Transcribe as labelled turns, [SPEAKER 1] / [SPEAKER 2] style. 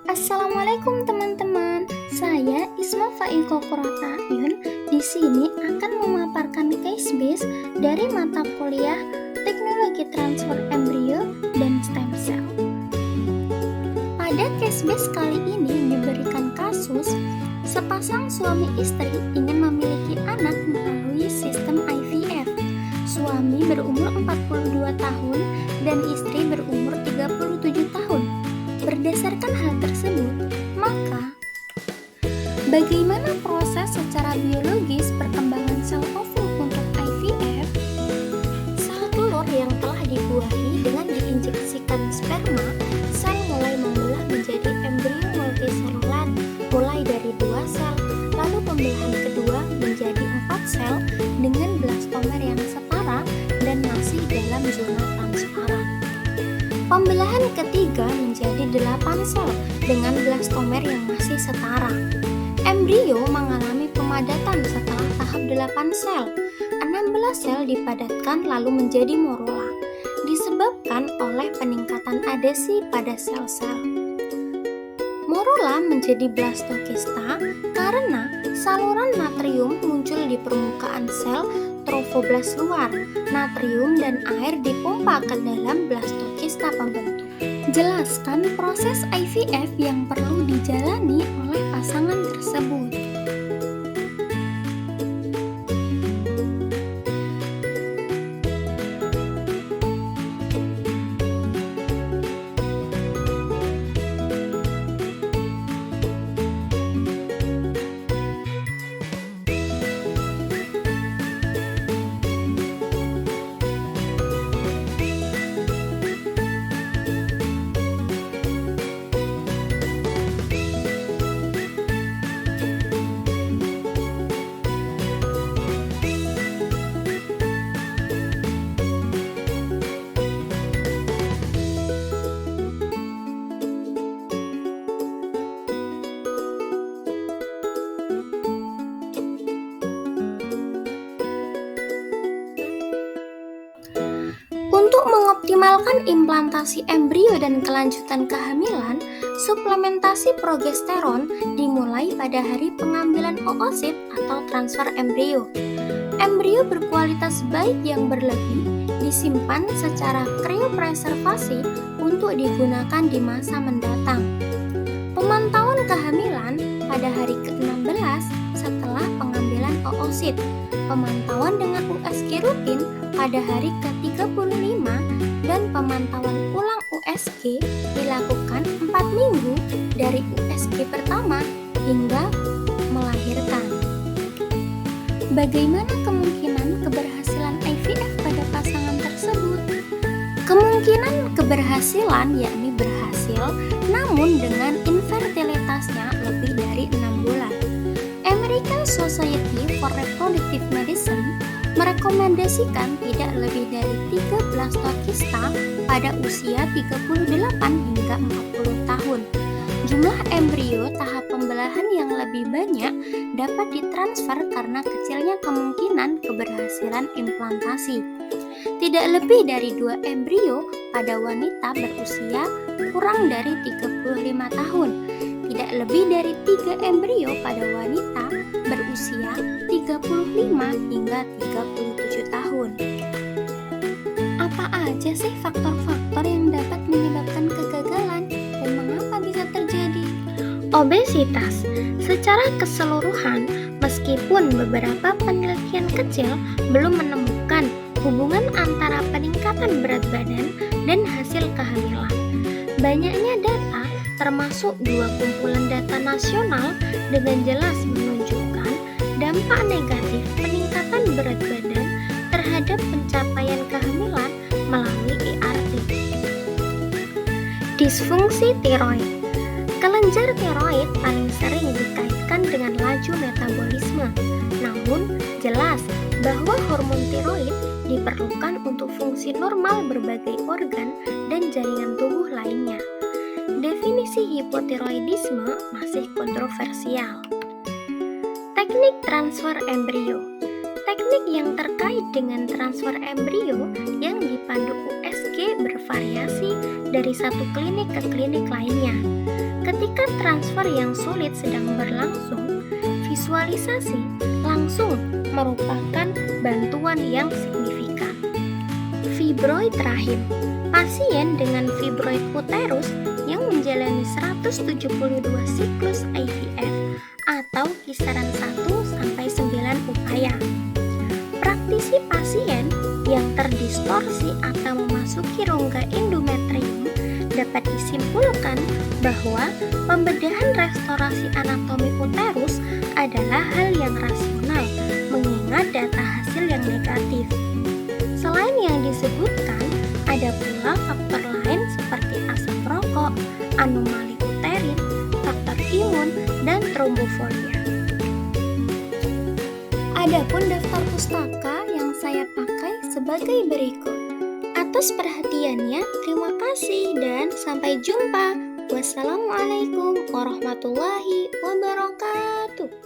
[SPEAKER 1] Assalamualaikum teman-teman, saya Isma Faiko Ayun. Di sini akan memaparkan case base dari mata kuliah Teknologi Transfer Embrio dan Stem Cell. Pada case base kali ini diberikan kasus sepasang suami istri ingin memiliki anak melalui sistem IVF. Suami berumur 42 tahun dan istri berumur 37 tahun. Berdasarkan hal tersebut, maka bagaimana proses secara biologis perkembangan sel ovum untuk IVF? Sel telur yang telah dibuahi dengan diinjeksikan sperma, sel mulai membelah menjadi embrio multiselular mulai dari 2 sel, lalu pembelahan kedua menjadi 4 sel dengan blastomer yang setara dan masih dalam zona transparan. Pembelahan ketiga menjadi 8 sel dengan blastomer yang masih setara. Embrio mengalami pemadatan setelah tahap 8 sel. 16 sel dipadatkan lalu menjadi morula, disebabkan oleh peningkatan adesi pada sel-sel. Morula menjadi blastokista karena saluran natrium muncul di permukaan sel trofoblast luar. Natrium dan air dipompa ke dalam blastokista pembentuk. Jelaskan proses IVF yang perlu dijalani oleh pasangan tersebut. Untuk mengoptimalkan implantasi embrio dan kelanjutan kehamilan, suplementasi progesteron dimulai pada hari pengambilan oosit atau transfer embrio. Embrio berkualitas baik yang berlebih disimpan secara kriopreservasi untuk digunakan di masa mendatang. Pemantauan kehamilan pada hari ke-16 setelah pengambilan oosit. Pemantauan dengan USG rutin pada hari ke-35 dan pemantauan ulang USG dilakukan 4 minggu dari USG pertama hingga melahirkan. Bagaimana kemungkinan keberhasilan IVF pada pasangan tersebut? Kemungkinan keberhasilan yakni berhasil namun dengan infertilitasnya lebih dari 6 bulan. American Society for Reproductive Medicine merekomendasikan tidak lebih dari 3 blastokista pada usia 38 hingga 40 tahun. Jumlah embrio tahap pembelahan yang lebih banyak dapat ditransfer karena kecilnya kemungkinan keberhasilan implantasi. Tidak lebih dari 2 embrio pada wanita berusia kurang dari 35 tahun. Tidak lebih dari 3 embrio pada wanita berusia 35 hingga 37 tahun. Apa aja sih faktor-faktor yang dapat menyebabkan kegagalan dan mengapa bisa terjadi? Obesitas. Secara keseluruhan, meskipun beberapa penelitian kecil belum menemukan hubungan antara peningkatan berat badan dan hasil kehamilan, banyaknya data termasuk 2 kumpulan data nasional dengan jelas menunjukkan dampak negatif peningkatan berat badan terhadap pencapaian kehamilan melalui IRT. Disfungsi tiroid. Kelenjar tiroid paling sering dikaitkan dengan laju metabolisme. Namun, jelas bahwa hormon tiroid diperlukan untuk fungsi normal berbagai organ dan jaringan tubuh lainnya. Definisi hipotiroidisme masih kontroversial. Teknik transfer embrio. Teknik yang terkait dengan transfer embrio yang dipandu USG bervariasi dari satu klinik ke klinik lainnya. Ketika transfer yang sulit sedang berlangsung, visualisasi langsung merupakan bantuan yang signifikan. Fibroid rahim. Pasien dengan fibroid uterus yang menjalani 172 siklus IVF atau kisaran 1-9 upaya. Praktisi pasien yang terdistorsi atau memasuki rongga endometrium dapat disimpulkan bahwa pembedahan restorasi anatomi uterus adalah hal yang rasional mengingat data hasil yang negatif. Selain yang disebutkan, ada pula faktor lain seperti asap rokok, anomali uterin, faktor imun, dan trombofolia. Adapun daftar pustaka yang saya pakai sebagai berikut. Atas perhatiannya, terima kasih dan sampai jumpa. Wassalamualaikum warahmatullahi wabarakatuh.